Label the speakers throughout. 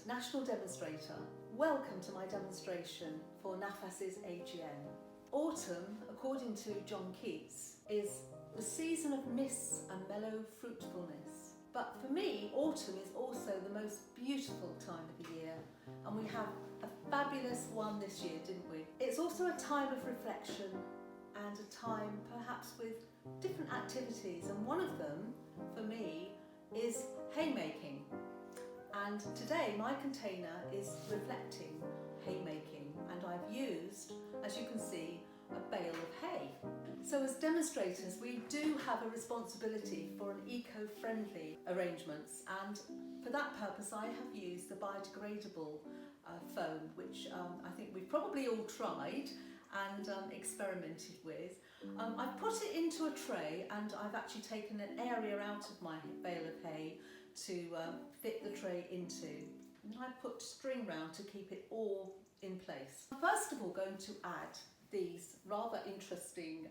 Speaker 1: national demonstrator. Welcome to my demonstration for NAFAS's AGM. Autumn, according to John Keats, is the season of mists and mellow fruitfulness. But for me, autumn is also the most beautiful time of the year, and we have a fabulous one this year, didn't we? It's also a time of reflection and a time perhaps with different activities, and one of them, for me, is haymaking. And today my container is reflecting haymaking, and I've used, as you can see, a bale of hay. So as demonstrators, we do have a responsibility for an eco-friendly arrangements, and for that purpose I have used the biodegradable foam, which I think we've probably all tried and experimented with. I've put it into a tray, and I've actually taken an area out of my bale of hay to fit the tray into. And then I put string round to keep it all in place. First of all, going to add these rather interesting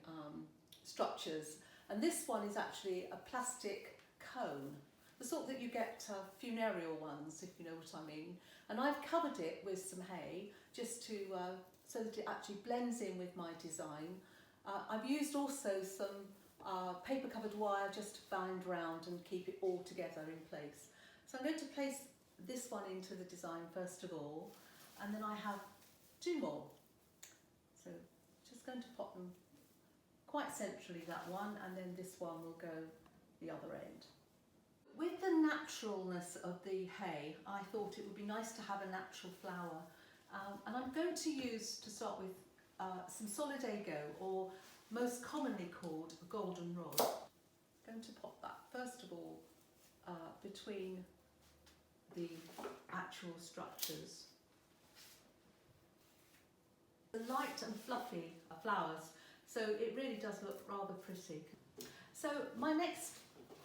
Speaker 1: structures, and this one is actually a plastic cone, the sort that you get funereal ones, if you know what I mean. And I've covered it with some hay just to so that it actually blends in with my design. I've used also some paper covered wire just to bind round and keep it all together in place. So I'm going to place this one into the design first of all, and then I have two more. So just going to pop them quite centrally, that one, and then this one will go the other end. With the naturalness of the hay, I thought it would be nice to have a natural flower, and I'm going to use, to start with, some solidago, or most commonly called a goldenrod. I'm going to pop that first of all between the actual structures. The light and fluffy flowers, so it really does look rather pretty. So my next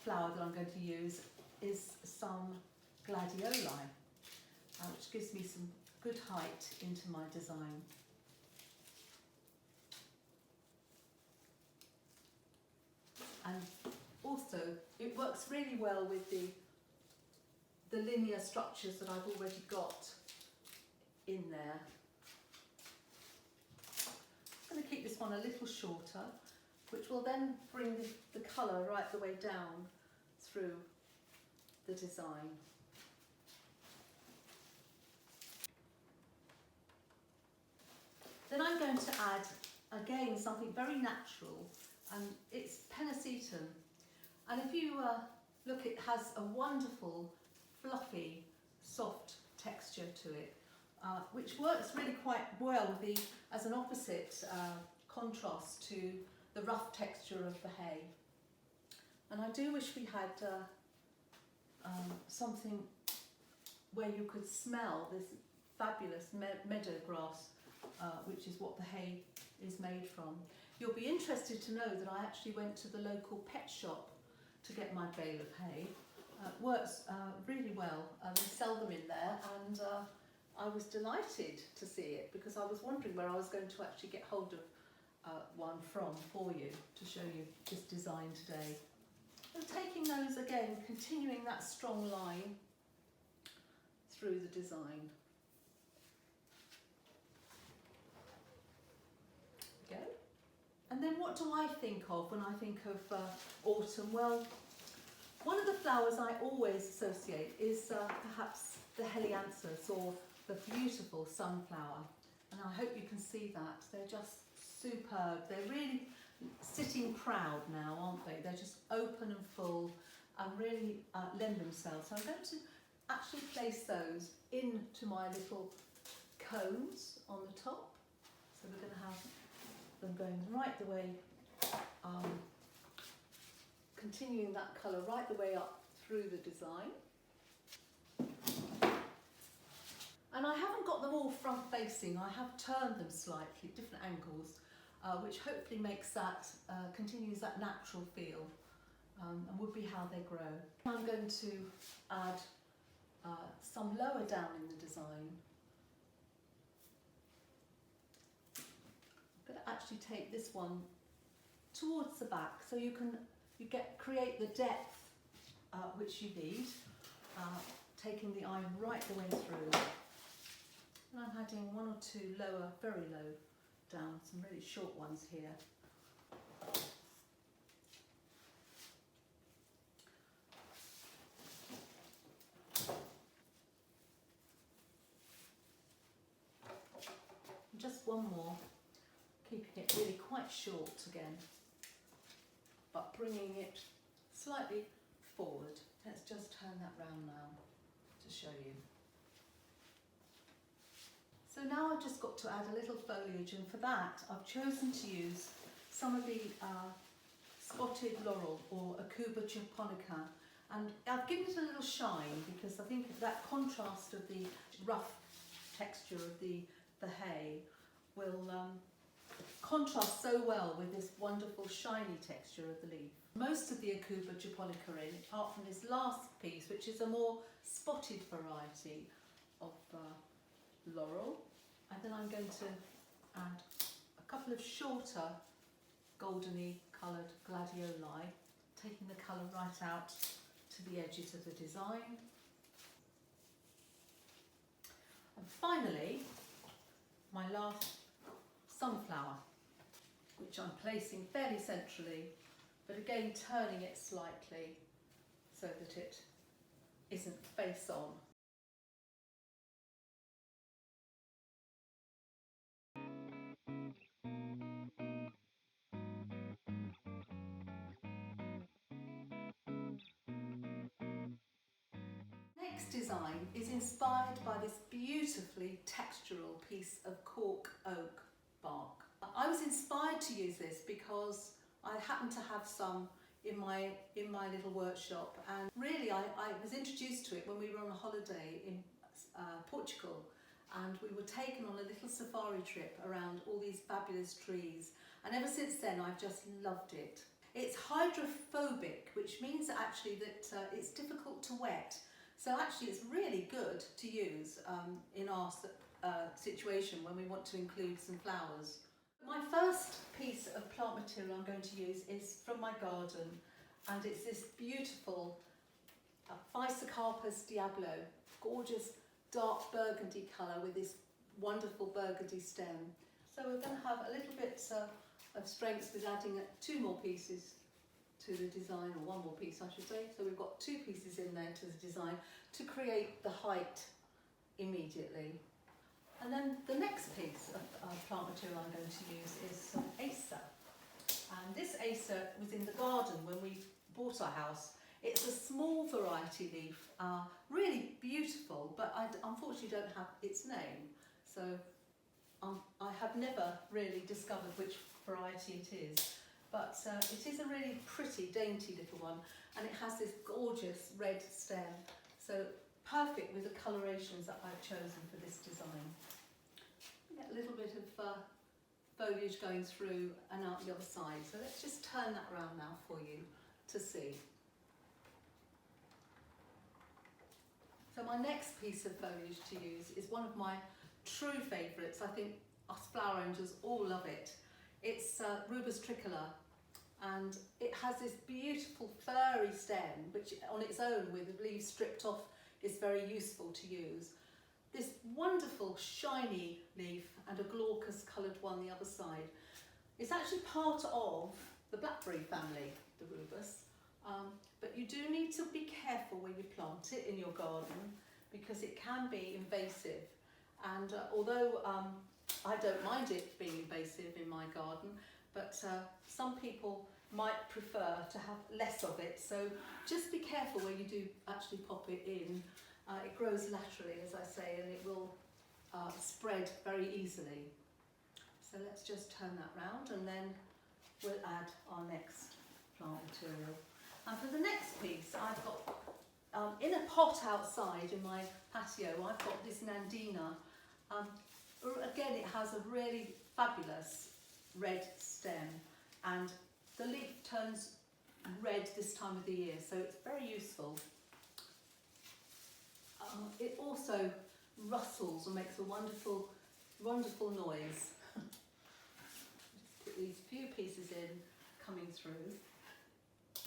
Speaker 1: flower that I'm going to use is some gladioli, which gives me some good height into my design. And also it works really well with the linear structures that I've already got in there. I'm going to keep this one a little shorter, which will then bring the colour right the way down through the design. Then I'm going to add again something very natural, and it's pennisetum. And if you look, it has a wonderful fluffy soft texture to it, which works really quite well with as an opposite contrast to the rough texture of the hay. And I do wish we had something where you could smell this fabulous meadow grass, which is what the hay is made from. You'll be interested to know that I actually went to the local pet shop to get my bale of hay. It works really well. They sell them in there, and I was delighted to see it, because I was wondering where I was going to actually get hold of one from for you to show you this design today. And taking those again, continuing that strong line through the design. Go. And then what do I think of when I think of autumn? Well, one of the flowers I always associate is perhaps the helianthus, or the beautiful sunflower. And I hope you can see that. They're just superb. They're really sitting proud now, aren't they? They're just open and full and really lend themselves. So I'm going to actually place those into my little cones on the top. So we're going to have them going right the way, continuing that colour right the way up through the design. And I haven't got them all front facing, I have turned them slightly, different angles, which hopefully makes that, continues that natural feel, and would be how they grow. I'm going to add some lower down in the design. I'm going to actually take this one towards the back, so you create the depth which you need. taking the eye right the way through. And I'm adding one or two lower, very low down, some really short ones here. And just one more, keeping it really quite short again, but bringing it slightly forward. Let's just turn that round now to show you. So now I've just got to add a little foliage, and for that I've chosen to use some of the spotted laurel or Acuba japonica, and I've given it a little shine because I think that contrast of the rough texture of the hay will contrast so well with this wonderful shiny texture of the leaf. Most of the Acuba japonica in, apart from this last piece, which is a more spotted variety of laurel, and then I'm going to add a couple of shorter goldeny coloured gladioli, taking the colour right out to the edges of the design. And finally, my last sunflower, which I'm placing fairly centrally, but again turning it slightly so that it isn't face on. Next design is inspired by this beautifully textural piece of cork oak bark. I was inspired to use this because I happen to have some in my little workshop, and really I was introduced to it when we were on a holiday in Portugal, and we were taken on a little safari trip around all these fabulous trees, and ever since then I've just loved it. It's hydrophobic, which means actually that it's difficult to wet. So actually it's really good to use in our situation when we want to include some flowers. My first piece of plant material I'm going to use is from my garden, and it's this beautiful Physocarpus Diablo, gorgeous dark burgundy colour with this wonderful burgundy stem. So we're going to have a little bit of strength with adding two more pieces to the design, or one more piece I should say. So we've got two pieces in there to the design to create the height immediately. And then the next piece of plant material I'm going to use is some acer. And this acer was in the garden when we bought our house. It's a small variety leaf, really beautiful, but I unfortunately don't have its name. So I have never really discovered which variety it is. But it is a really pretty, dainty little one, and it has this gorgeous red stem, so perfect with the colorations that I've chosen for this design. Get a little bit of foliage going through and out the other side, so let's just turn that around now for you to see. So my next piece of foliage to use is one of my true favourites. I think us flower angels all love it. It's Rubus tricolor, and it has this beautiful furry stem, which on its own with the leaves stripped off is very useful to use. This wonderful shiny leaf and a glaucous coloured one the other side. It's actually part of the blackberry family, the Rubus, but you do need to be careful when you plant it in your garden because it can be invasive, and although I don't mind it being invasive in my garden, but some people might prefer to have less of it, so just be careful when you do actually pop it in. It grows laterally, as I say, and it will spread very easily. So let's just turn that round, and then we'll add our next plant material. And for the next piece, I've got, in a pot outside in my patio, I've got this Nandina. Again, it has a really fabulous red stem, and the leaf turns red this time of the year, so it's very useful. It also rustles and makes a wonderful, wonderful noise. Just put these few pieces in, coming through.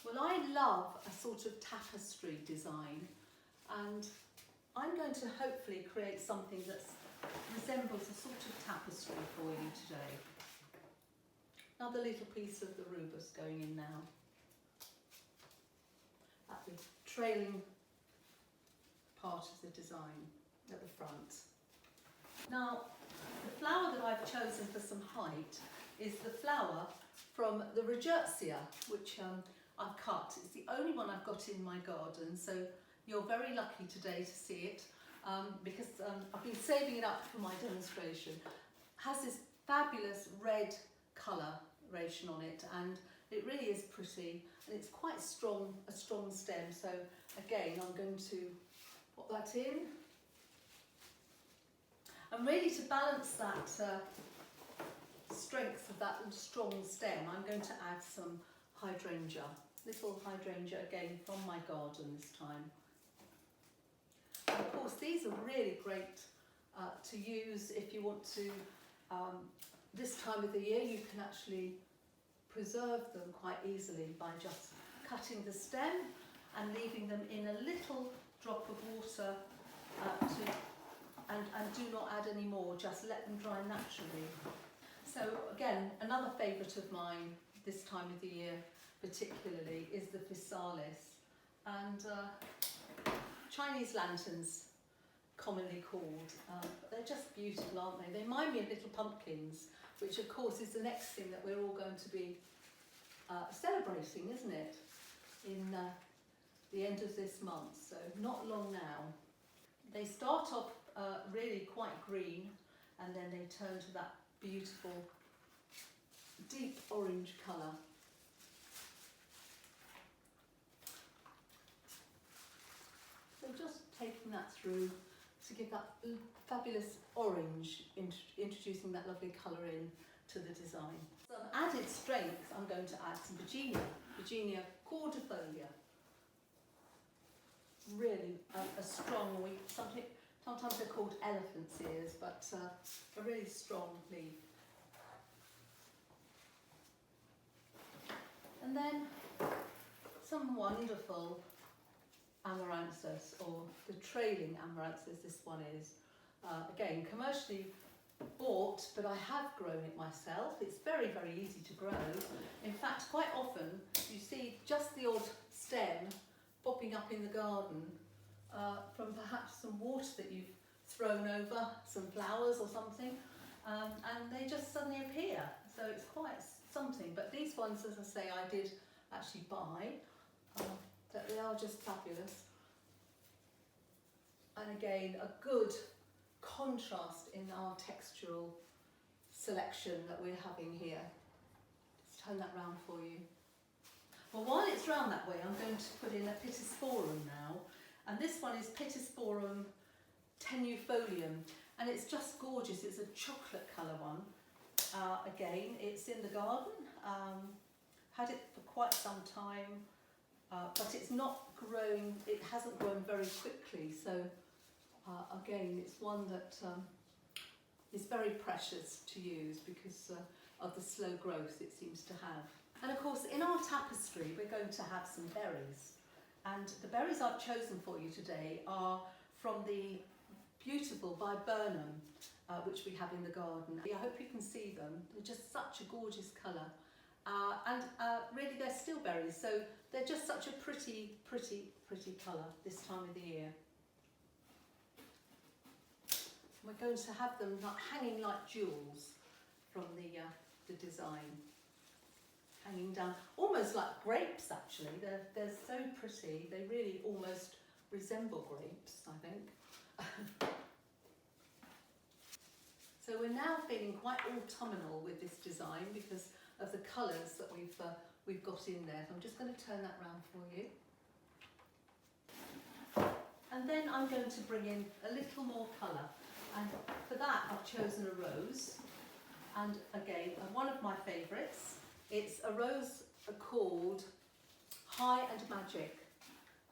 Speaker 1: Well, I love a sort of tapestry design, and I'm going to hopefully create something that resembles a sort of tapestry for you today. Another little piece of the rubus going in now. At the trailing part of the design at the front. Now, the flower that I've chosen for some height is the flower from the Regertia, which I've cut. It's the only one I've got in my garden, so you're very lucky today to see it because I've been saving it up for my demonstration. It has this fabulous red coloration on it, and it really is pretty, and it's quite strong, a strong stem. So again, I'm going to put that in. And really to balance that strength of that strong stem, I'm going to add some hydrangea, little hydrangea again from my garden this time. And of course, these are really great to use if you want to, this time of the year, you can actually preserve them quite easily by just cutting the stem and leaving them in a little drop of water and do not add any more, just let them dry naturally. So again, another favourite of mine this time of the year particularly is the physalis, and Chinese lanterns commonly called, but they're just beautiful, aren't they? They remind me of little pumpkins, which of course is the next thing that we're all going to be celebrating, isn't it, in the end of this month, so not long now. They start off really quite green, and then they turn to that beautiful deep orange colour. So just taking that through to give that fabulous orange, introducing that lovely colour in to the design. Some added strength, I'm going to add some Virginia cordifolia. Really a strong, sometimes they're called elephant's ears, but a really strong leaf. And then some wonderful amaranthus, or the trailing amaranthus, this one is. Again, commercially bought, but I have grown it myself. It's very, very easy to grow. In fact, quite often you see just the odd stem popping up in the garden from perhaps some water that you've thrown over some flowers or something, and they just suddenly appear. So it's quite something. But these ones, as I say, I did actually buy, but they are just fabulous. And again, a good contrast in our textural selection that we're having here. Just turn that round for you. Well, while it's round that way, I'm going to put in a Pittosporum now, and this one is Pittosporum tenuifolium, and it's just gorgeous. It's a chocolate colour one. Again, it's in the garden. Had it for quite some time, but it's not growing. It hasn't grown very quickly, so again, it's one that is very precious to use because of the slow growth it seems to have. And of course, in our tapestry, we're going to have some berries. And the berries I've chosen for you today are from the beautiful viburnum, which we have in the garden. I hope you can see them. They're just such a gorgeous colour. And really, they're still berries, so they're just such a pretty, pretty, pretty colour this time of the year. We're going to have them hanging like jewels from the design. Hanging down, almost like grapes actually. They're so pretty. They really almost resemble grapes, I think. So we're now feeling quite autumnal with this design because of the colours that we've got in there. So I'm just going to turn that round for you. And then I'm going to bring in a little more colour. And for that I've chosen a rose. And again, one of my favourites. It's a rose called High and Magic,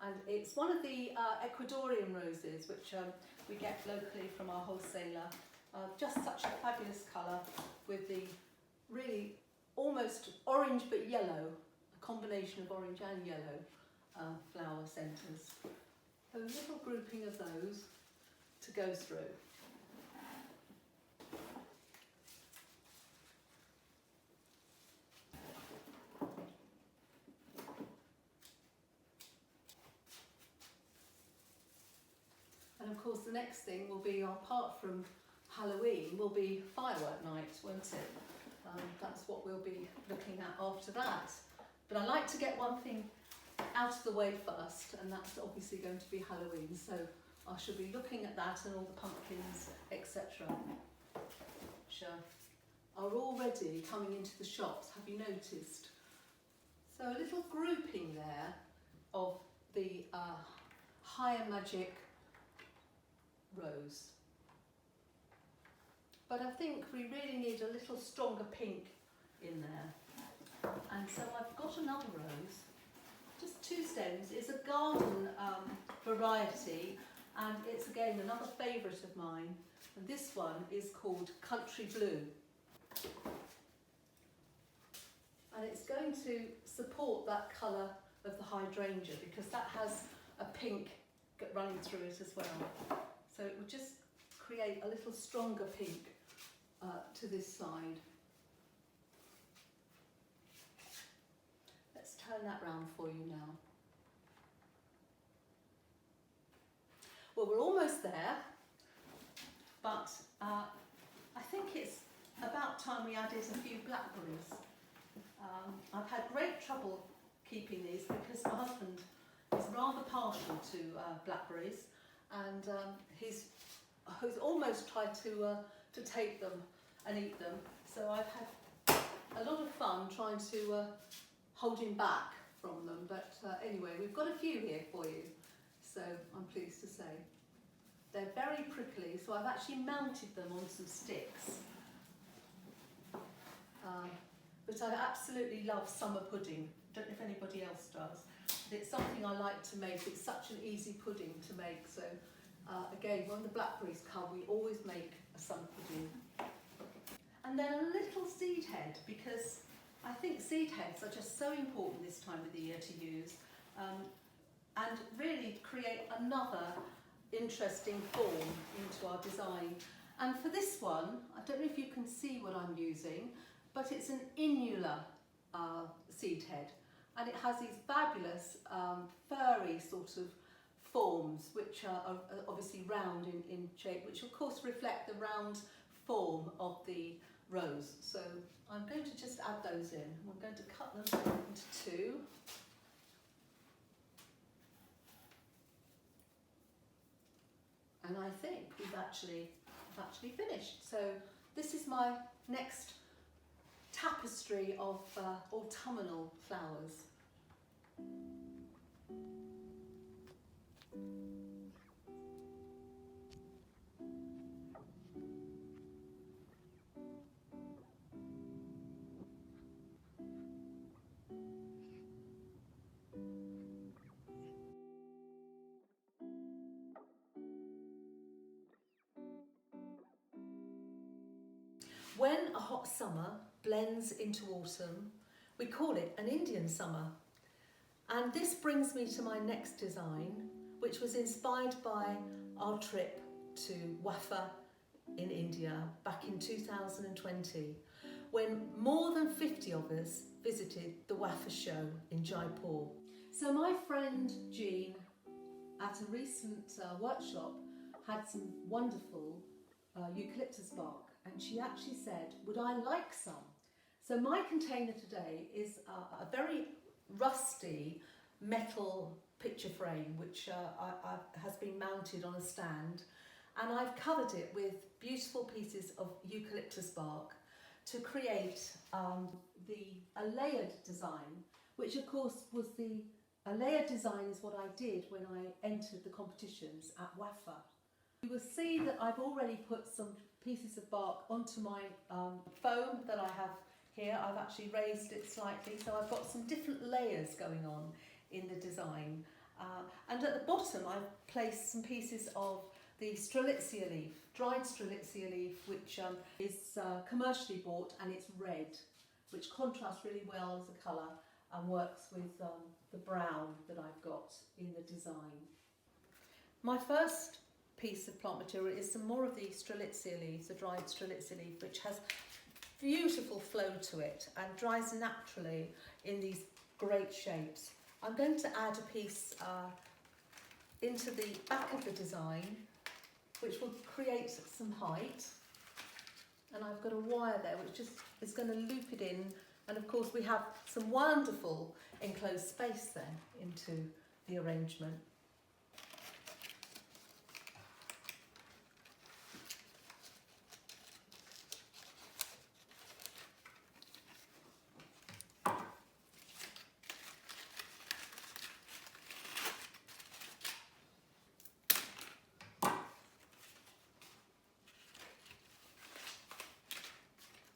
Speaker 1: and it's one of the Ecuadorian roses which we get locally from our wholesaler. Just such a fabulous colour with the really almost orange but yellow, a combination of orange and yellow flower centres. A little grouping of those to go through. And of course the next thing will be, apart from Halloween, will be firework night, won't it? That's what we'll be looking at after that. But I like to get one thing out of the way first, and that's obviously going to be Halloween. So I shall be looking at that and all the pumpkins, etc. which are already coming into the shops. Have you noticed? So a little grouping there of the higher magic rose. But I think we really need a little stronger pink in there. And so I've got another rose, just 2 stems. It's a garden variety, and it's again another favourite of mine. And this one is called Country Blue. And it's going to support that colour of the hydrangea because that has a pink running through it as well. So it will just create a little stronger pink to this side. Let's turn that round for you now. Well, we're almost there, but I think it's about time we added a few blackberries. I've had great trouble keeping these because my husband is rather partial to blackberries, and he's almost tried to take them and eat them. So I've had a lot of fun trying to hold him back from them. But anyway, we've got a few here for you, so I'm pleased to say. They're very prickly, so I've actually mounted them on some sticks. But I absolutely love summer pudding. Don't know if anybody else does. But it's something I like to make. It's such an easy pudding to make. So again, when the blackberries come, we always make a summer pudding. And then a little seed head, because I think seed heads are just so important this time of the year to use, and really create another interesting form into our design. And for this one, I don't know if you can see what I'm using, but it's an innular seed head, and it has these fabulous furry sort of forms which are obviously round in shape, which of course reflect the round form of the rose. So I'm going to just add those in. We're going to cut them into 2. And I think we've actually finished. So this is my next tapestry of autumnal flowers. When a hot summer blends into autumn, we call it an Indian summer. And this brings me to my next design, which was inspired by our trip to Wafa in India back in 2020, when more than 50 of us visited the Wafa show in Jaipur. So my friend Jean, at a recent workshop, had some wonderful eucalyptus bark, and she actually said, would I like some? So my container today is a very rusty metal picture frame which has been mounted on a stand, and I've covered it with beautiful pieces of eucalyptus bark to create a layered design, which of course was a layered design is what I did when I entered the competitions at Wafa. You will see that I've already put some pieces of bark onto my foam that I have here. I've actually raised it slightly, so I've got some different layers going on in the design. And at the bottom I've placed some pieces of the strelitzia leaf, dried strelitzia leaf, which is commercially bought, and it's red, which contrasts really well as a colour and works with the brown that I've got in the design. My first piece of plant material is some more of the strelitzia leaves, the dried strelitzia leaf, which has beautiful flow to it and dries naturally in these great shapes. I'm going to add a piece into the back of the design, which will create some height. And I've got a wire there which just is going to loop it in, and of course we have some wonderful enclosed space then into the arrangement.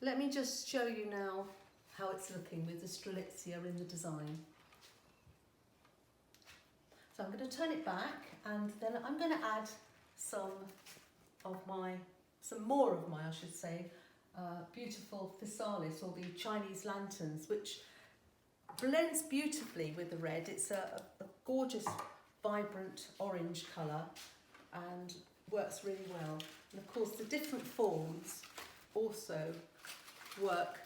Speaker 1: Let me just show you now how it's looking with the strelitzia in the design. So I'm going to turn it back, and then I'm going to add some more of my, I should say, beautiful physalis, or the Chinese lanterns, which blends beautifully with the red. It's a gorgeous, vibrant orange colour and works really well. And of course the different forms also work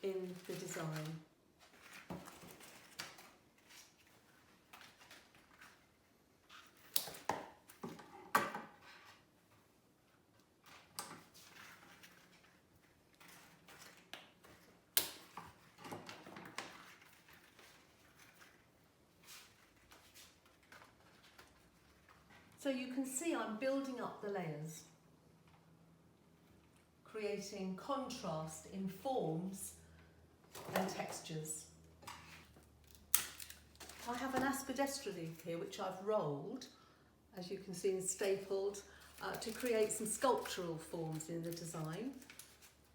Speaker 1: in the design. So you can see I'm building up the layers, creating contrast in forms and textures. I have an aspidestra leaf here which I've rolled, as you can see, and stapled to create some sculptural forms in the design.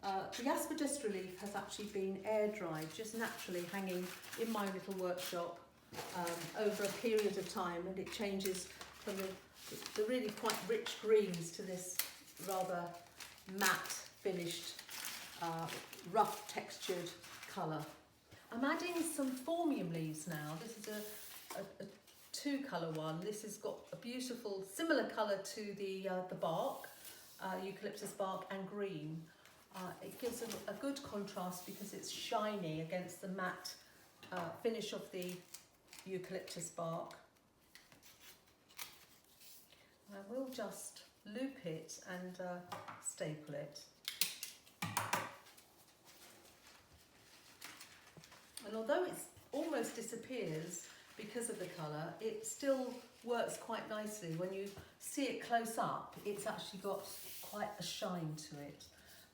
Speaker 1: The aspidestra leaf has actually been air dried, just naturally hanging in my little workshop over a period of time, and it changes from the really quite rich greens to this rather matte finished, rough textured colour. I'm adding some phormium leaves now. This is a two colour one. This has got a beautiful similar colour to the bark, eucalyptus bark, and green. It gives a good contrast because it's shiny against the matte finish of the eucalyptus bark. I will just loop it and staple it. And although it almost disappears because of the colour, it still works quite nicely. When you see it close up, it's actually got quite a shine to it.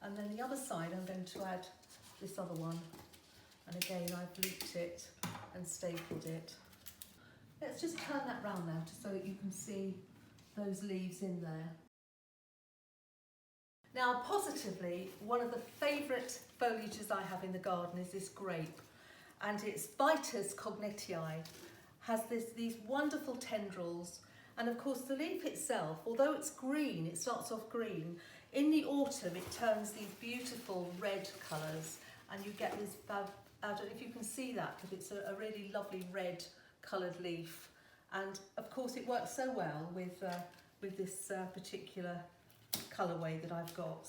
Speaker 1: And then the other side, I'm going to add this other one. And again, I've looped it and stapled it. Let's just turn that round now so that you can see those leaves in there. Now, positively, one of the favourite foliages I have in the garden is this grape, and its Vitis cognitii has these wonderful tendrils, and of course the leaf itself, although it's green, it starts off green, in the autumn it turns these beautiful red colours, and you get this, I don't know if you can see that, but it's a really lovely red coloured leaf. And of course it works so well with this particular colourway that I've got.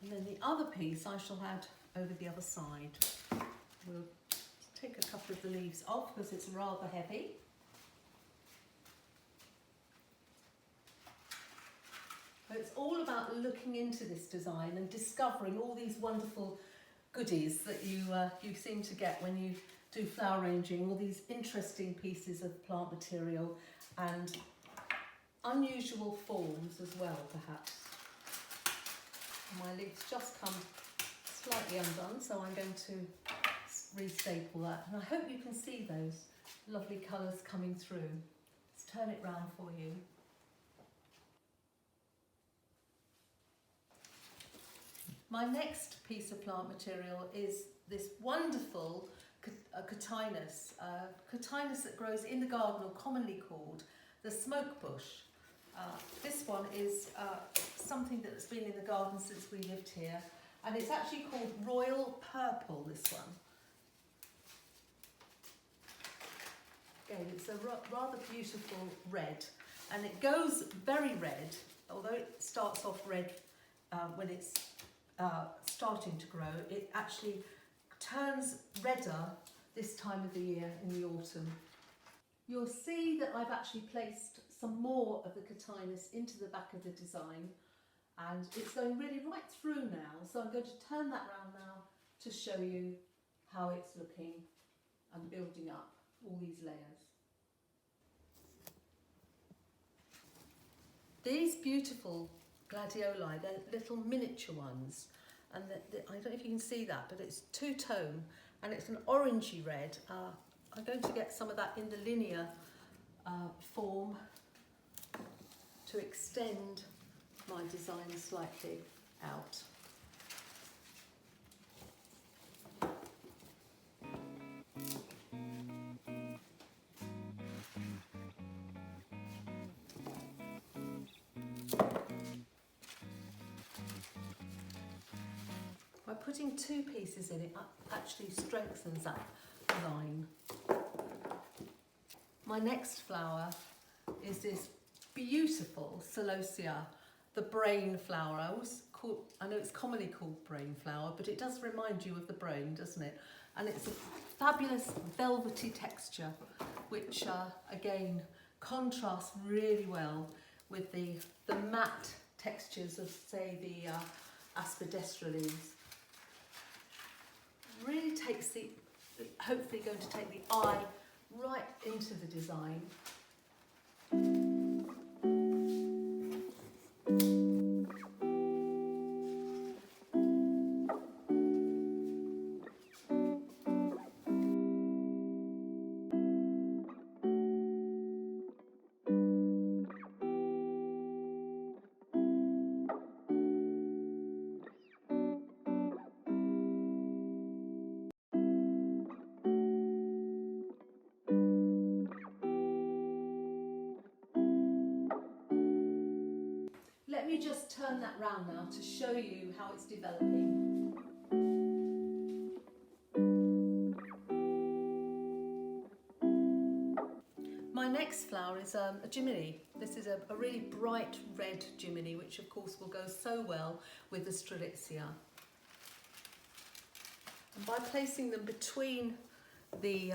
Speaker 1: And then the other piece I shall add over the other side. We'll take a couple of the leaves off because it's rather heavy. It's all about looking into this design and discovering all these wonderful goodies that you seem to get when you do flower arranging, all these interesting pieces of plant material and unusual forms as well, perhaps. My leaves just come slightly undone, so I'm going to restaple that. And I hope you can see those lovely colours coming through. Let's turn it round for you. My next piece of plant material is this wonderful cotinus, cotinus that grows in the garden, or commonly called the smoke bush. This one is something that's been in the garden since we lived here, And it's actually called Royal Purple, this one. Again, it's a rather beautiful red, and it goes very red, although it starts off red when it's starting to grow. It actually turns redder this time of the year in the autumn. You'll see that I've actually placed some more of the Cotinus into the back of the design, and it's going really right through now, so I'm going to turn that round now to show you how it's looking and building up all these layers. These beautiful gladioli, they're little miniature ones, and I don't know if you can see that, but it's two-tone and it's an orangey red. I'm going to get some of that in the linear form to extend my design slightly out. By putting two pieces in, it actually strengthens that line. My next flower is this beautiful celosia, the brain flower. I know it's commonly called brain flower, but it does remind you of the brain, doesn't it? And it's a fabulous velvety texture, which again contrasts really well with the matte textures of, say, the aspidestra leaves. Really takes hopefully going to take the eye right into the design. Let me just turn that round now to show you how it's developing. My next flower is a Jiminy. This is a really bright red Jiminy, which of course will go so well with the Strelitzia. And by placing them between the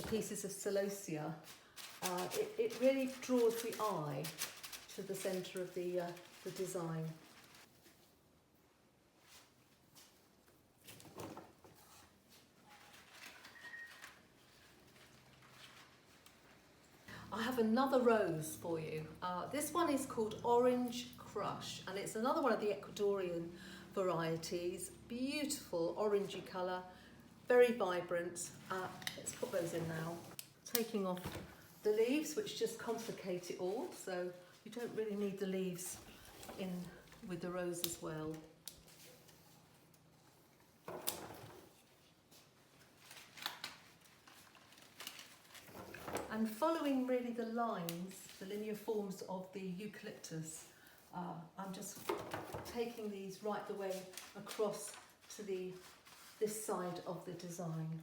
Speaker 1: pieces of celosia, it really draws the eye to the centre of the design. I have another rose for you. This one is called Orange Crush, and it's another one of the Ecuadorian varieties. Beautiful orangey colour, very vibrant. Let's put those in now. Taking off the leaves, which just complicate it all, so you don't really need the leaves in with the rose as well. And following really the lines, the linear forms of the eucalyptus, I'm just taking these right the way across to this side of the design.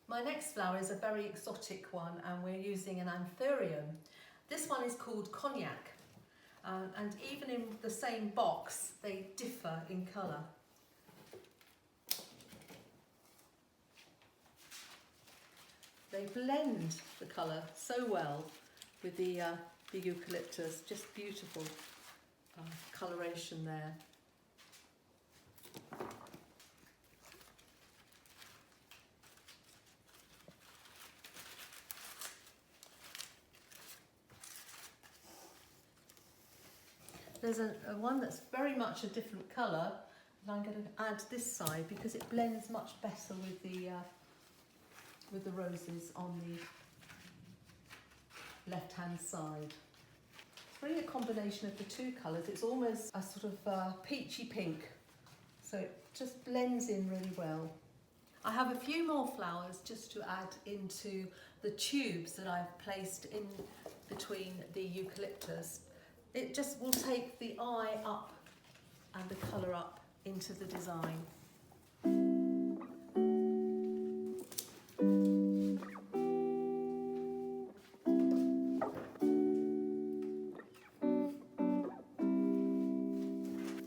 Speaker 1: My next flower is a very exotic one, and we're using an anthurium. This one is called Cognac, and even in the same box they differ in colour. They blend the colour so well with the eucalyptus, just beautiful coloration there. There's a one that's very much a different colour, and I'm going to add this side because it blends much better with the roses on the left-hand side. It's really a combination of the two colours. It's almost a sort of peachy pink, so it just blends in really well. I have a few more flowers just to add into the tubes that I've placed in between the eucalyptus. It just will take the eye up and the colour up into the design.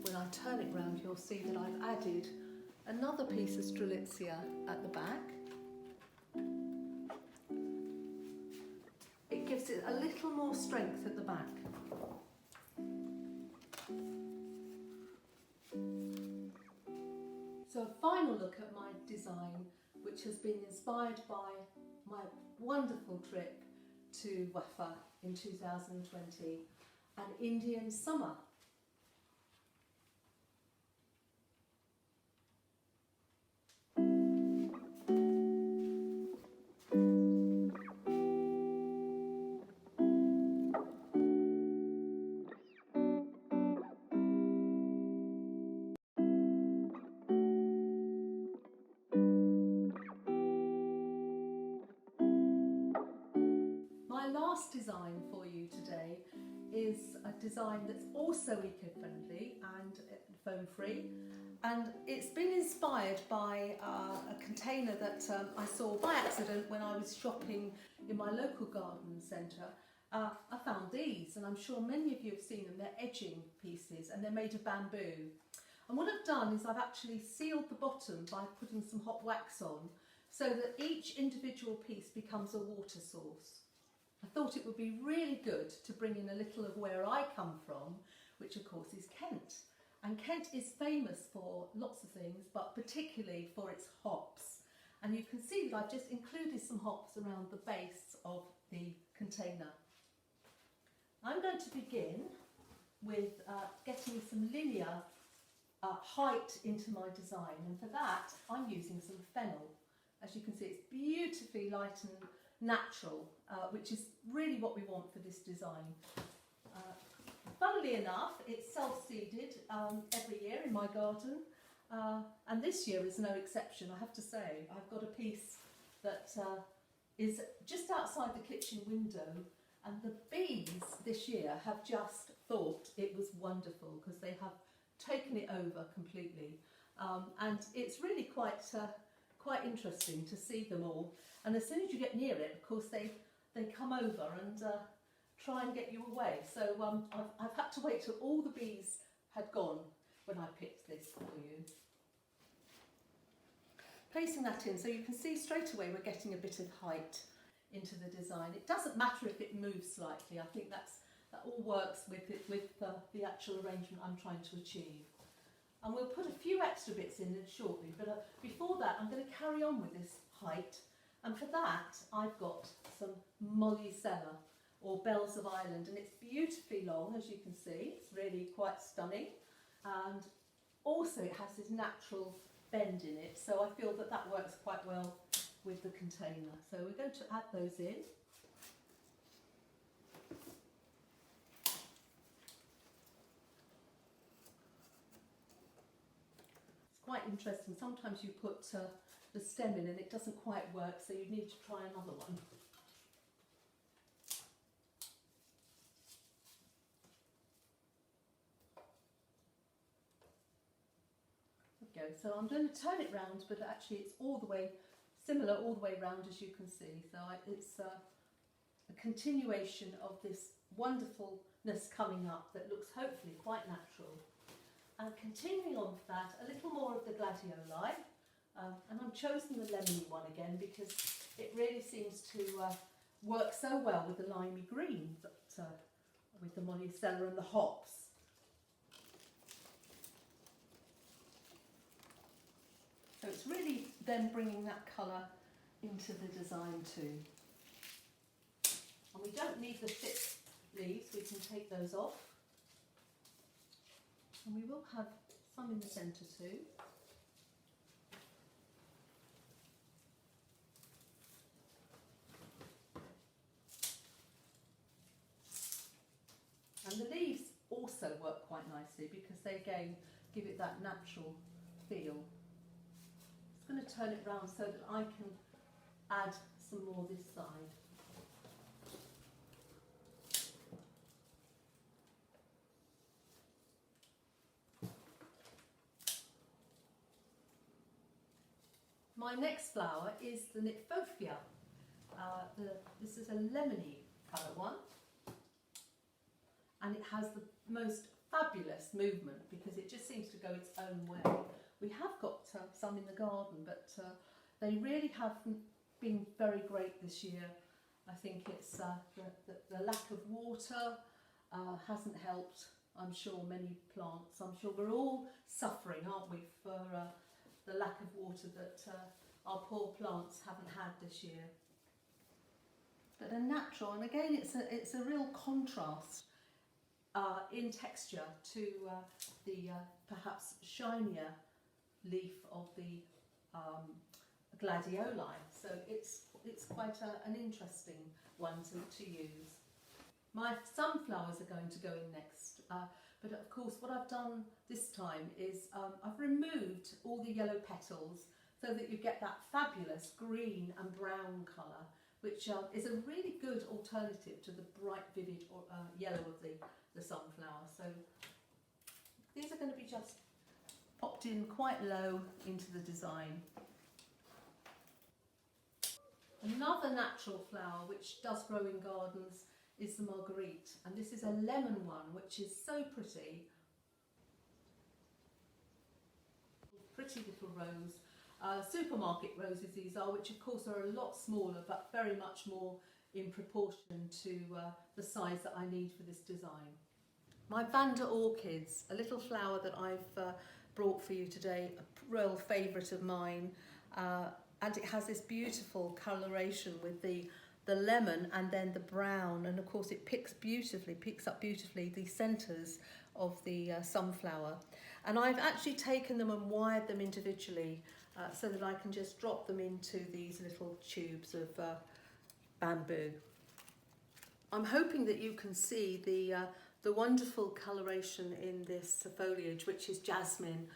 Speaker 1: When I turn it round, you'll see that I've added another piece of strelitzia at the back. It gives it a little more strength at the back. So a final look at my design, which has been inspired by my wonderful trip to Wafa in 2020, an Indian summer. My last design for you today is a design that's also eco-friendly and foam-free, and it's been inspired by a container that I saw by accident when I was shopping in my local garden centre. I found these, and I'm sure many of you have seen them. They're edging pieces and they're made of bamboo. And what I've done is I've actually sealed the bottom by putting some hot wax on so that each individual piece becomes a water source. I thought it would be really good to bring in a little of where I come from, which of course is Kent. And Kent is famous for lots of things, but particularly for its hops. And you can see that I've just included some hops around the base of the container. I'm going to begin with getting some linear height into my design, and for that I'm using some fennel. As you can see, it's beautifully light and natural, which is really what we want for this design. Funnily enough, it's self-seeded every year in my garden, and this year is no exception, I have to say. I've got a piece that is just outside the kitchen window, and the bees this year have just thought it was wonderful because they have taken it over completely, and it's really quite interesting to see them all. And as soon as you get near it, of course, they come over and try and get you away. So I've had to wait till all the bees had gone when I picked this for you. Placing that in, so you can see straight away we're getting a bit of height into the design. It doesn't matter if it moves slightly. I think that all works with the actual arrangement I'm trying to achieve. And we'll put a few extra bits in shortly, but before that I'm going to carry on with this height, and for that I've got some Mollicella, or Bells of Ireland, and it's beautifully long, as you can see. It's really quite stunning, and also it has this natural bend in it, so I feel that works quite well with the container. So we're going to add those in. Quite interesting. Sometimes you put the stem in and it doesn't quite work, so you need to try another one. There we go. So I'm going to turn it round, but actually it's all the way similar all the way round, as you can see. So it's a continuation of this wonderfulness coming up that looks hopefully quite natural. And continuing on with that, a little more of the gladioli, and I've chosen the lemony one again because it really seems to work so well with the limey green, but with the Mollicella and the hops. So it's really then bringing that colour into the design too. And we don't need the thick leaves, we can take those off. And we will have some in the centre too. And the leaves also work quite nicely because they again give it that natural feel. Just going to to turn it round so that I can add some more this side. My next flower is the Nymphophia. This is a lemony colour one, and it has the most fabulous movement because it just seems to go its own way. We have got some in the garden, but they really haven't been very great this year. I think it's the lack of water hasn't helped, I'm sure, many plants. I'm sure we're all suffering, aren't we, for the lack of water that our poor plants haven't had this year. But a natural, and again it's a real contrast in texture to the perhaps shinier leaf of the gladioli. So it's quite an interesting one to use. My sunflowers are going to go in next, but of course what I've done this time is I've removed all the yellow petals so that you get that fabulous green and brown colour, which is a really good alternative to the bright vivid yellow of the sunflower. So these are going to be just popped in quite low into the design. Another natural flower which does grow in gardens is the marguerite, and this is a lemon one which is so pretty. Pretty little rose. Supermarket roses these are, which of course are a lot smaller but very much more in proportion to the size that I need for this design. My Vanda orchids, a little flower that I've brought for you today, a real favourite of mine, and it has this beautiful coloration with the lemon and then the brown, and of course it picks up beautifully the centres of the sunflower. And I've actually taken them and wired them individually so that I can just drop them into these little tubes of bamboo. I'm hoping that you can see the wonderful coloration in this foliage, which is jasmine.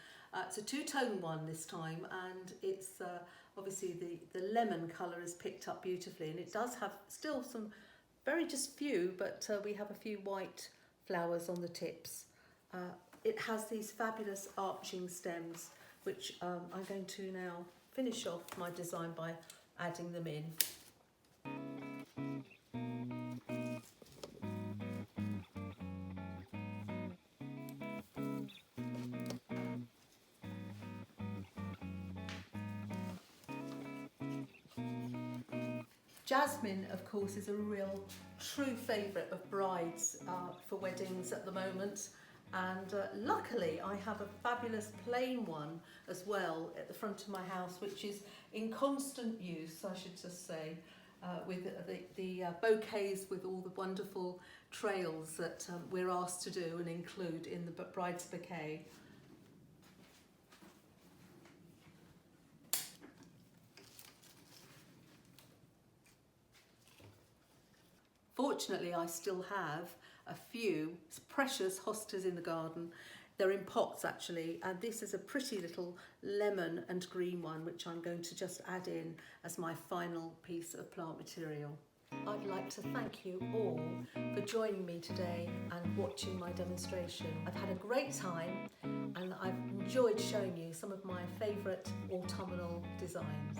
Speaker 1: It's a two-tone one this time, and it's obviously the lemon colour is picked up beautifully, and it does have still some just few, but we have a few white flowers on the tips. It has these fabulous arching stems, which I'm going to now finish off my design by adding them in. Jasmine, of course, is a real true favourite of brides for weddings at the moment, and luckily I have a fabulous plain one as well at the front of my house, which is in constant use, I should just say, with the bouquets with all the wonderful trails that we're asked to do and include in the bride's bouquet. Fortunately, I still have a few precious hostas in the garden. They're in pots actually, and this is a pretty little lemon and green one which I'm going to just add in as my final piece of plant material. I'd like to thank you all for joining me today and watching my demonstration. I've had a great time and I've enjoyed showing you some of my favourite autumnal designs.